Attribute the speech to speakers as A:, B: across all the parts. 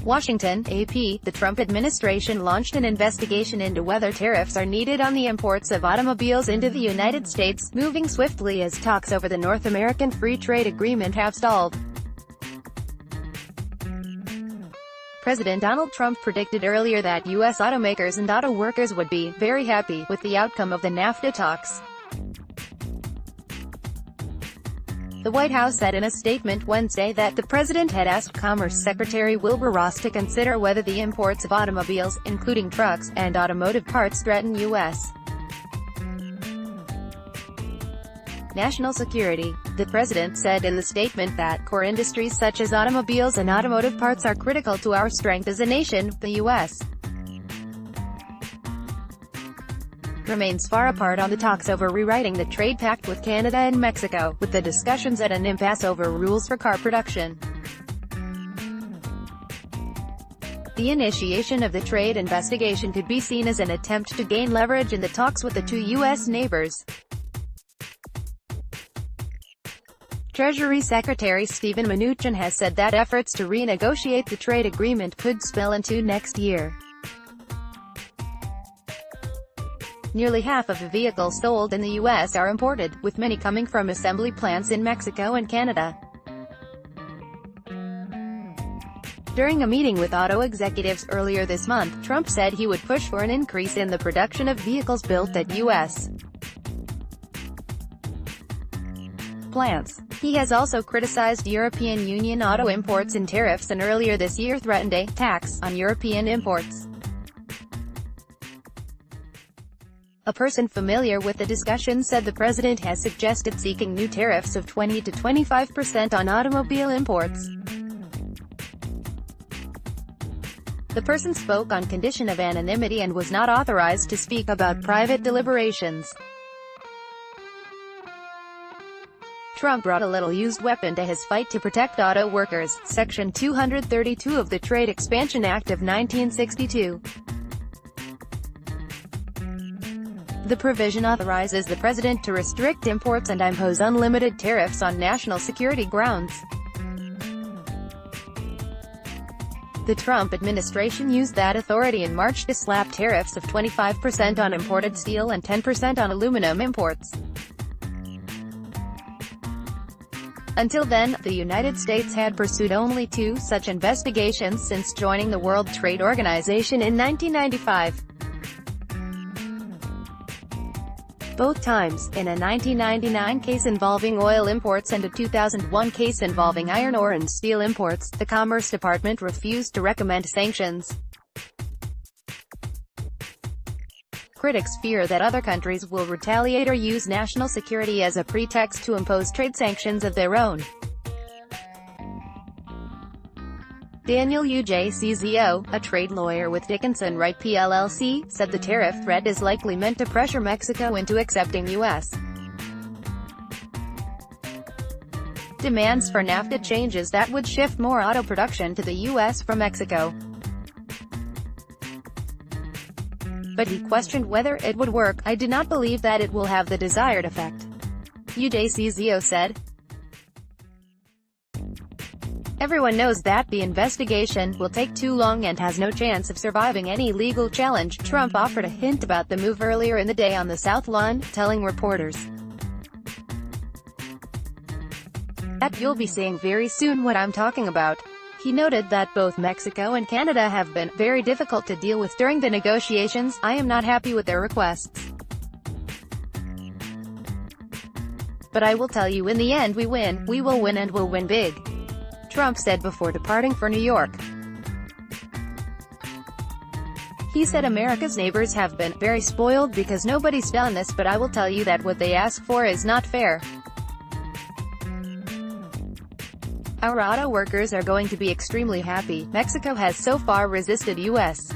A: Washington, AP, the Trump administration launched an investigation into whether tariffs are needed on the imports of automobiles into the United States, moving swiftly as talks over the North American Free Trade Agreement have stalled. President Donald Trump predicted earlier that U.S. automakers and auto workers would be very happy with the outcome of the NAFTA talks. The White House said in a statement Wednesday that the president had asked Commerce Secretary Wilbur Ross to consider whether the imports of automobiles, including trucks, and automotive parts threaten U.S. national security. The president said in the statement that core industries such as automobiles and automotive parts are critical to our strength as a nation. The U.S. remains far apart on the talks over rewriting the trade pact with Canada and Mexico, with the discussions at an impasse over rules for car production. The initiation of the trade investigation could be seen as an attempt to gain leverage in the talks with the two U.S. neighbors. Treasury Secretary Steven Mnuchin has said that efforts to renegotiate the trade agreement could spill into next year. Nearly half of the vehicles sold in the U.S. are imported, with many coming from assembly plants in Mexico and Canada. During a meeting with auto executives earlier this month, Trump said he would push for an increase in the production of vehicles built at U.S. plants. He has also criticized European Union auto imports and tariffs, and earlier this year threatened a tax on European imports. A person familiar with the discussion said the president has suggested seeking new tariffs of 20 to 25% on automobile imports. The person spoke on condition of anonymity and was not authorized to speak about private deliberations. Trump brought a little-used weapon to his fight to protect auto workers, Section 232 of the Trade Expansion Act of 1962. The provision authorizes the president to restrict imports and impose unlimited tariffs on national security grounds. The Trump administration used that authority in March to slap tariffs of 25% on imported steel and 10% on aluminum imports. Until then, the United States had pursued only two such investigations since joining the World Trade Organization in 1995. Both times, in a 1999 case involving oil imports and a 2001 case involving iron ore and steel imports, the Commerce Department refused to recommend sanctions. Critics fear that other countries will retaliate or use national security as a pretext to impose trade sanctions of their own. Daniel Ujczo, a trade lawyer with Dickinson Wright plc, said the tariff threat is likely meant to pressure Mexico into accepting U.S. demands for NAFTA changes that would shift more auto production to the U.S. from Mexico. But he questioned whether it would work. "I do not believe that it will have the desired effect," Ujczo said. "Everyone knows that the investigation will take too long and has no chance of surviving any legal challenge." Trump offered a hint about the move earlier in the day on the South Lawn, telling reporters that "you'll be seeing very soon what I'm talking about." He noted that both Mexico and Canada have been very difficult to deal with during the negotiations. "I am not happy with their requests. But I will tell you, in the end we win. We will win, and we'll win big," Trump said before departing for New York. He said America's neighbors have been very spoiled because nobody's done this, but I will tell you that what they ask for is not fair. Our auto workers are going to be extremely happy. Mexico has so far resisted U.S.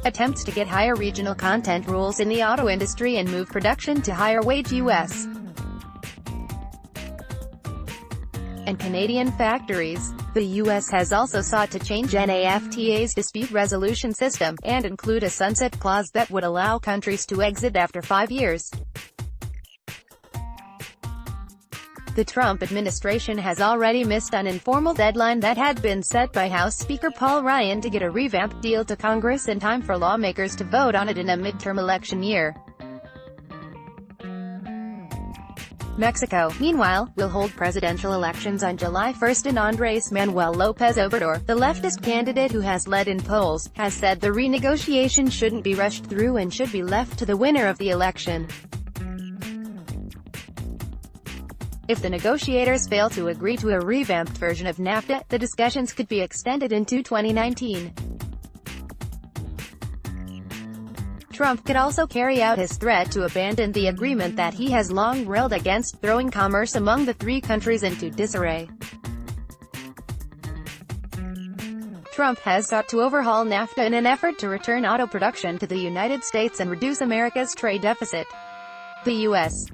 A: attempts to get higher regional content rules in the auto industry and move production to higher-wage U.S. and Canadian factories. The U.S. has also sought to change NAFTA's dispute resolution system, and include a sunset clause that would allow countries to exit after 5 years. The Trump administration has already missed an informal deadline that had been set by House Speaker Paul Ryan to get a revamped deal to Congress in time for lawmakers to vote on it in a midterm election year. Mexico, meanwhile, will hold presidential elections on July 1 and Andrés Manuel López Obrador, the leftist candidate who has led in polls, has said the renegotiation shouldn't be rushed through and should be left to the winner of the election. If the negotiators fail to agree to a revamped version of NAFTA, the discussions could be extended into 2019. Trump could also carry out his threat to abandon the agreement that he has long railed against, throwing commerce among the three countries into disarray. Trump has sought to overhaul NAFTA in an effort to return auto production to the United States and reduce America's trade deficit. The U.S.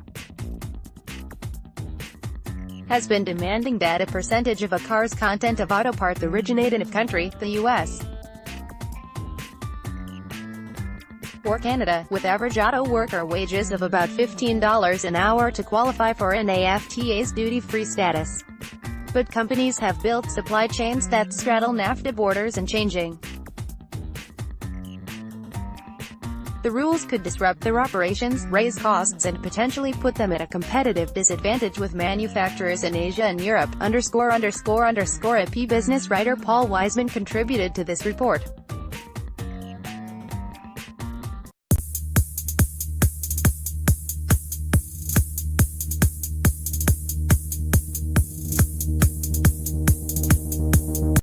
A: has been demanding that a percentage of a car's content of auto parts originate in a country, the U.S. or Canada, with average auto worker wages of about $15 an hour to qualify for NAFTA's duty-free status. But companies have built supply chains that straddle NAFTA borders and changing. The rules could disrupt their operations, raise costs and potentially put them at a competitive disadvantage with manufacturers in Asia and Europe. ____. AP Business writer Paul Wiseman contributed to this report.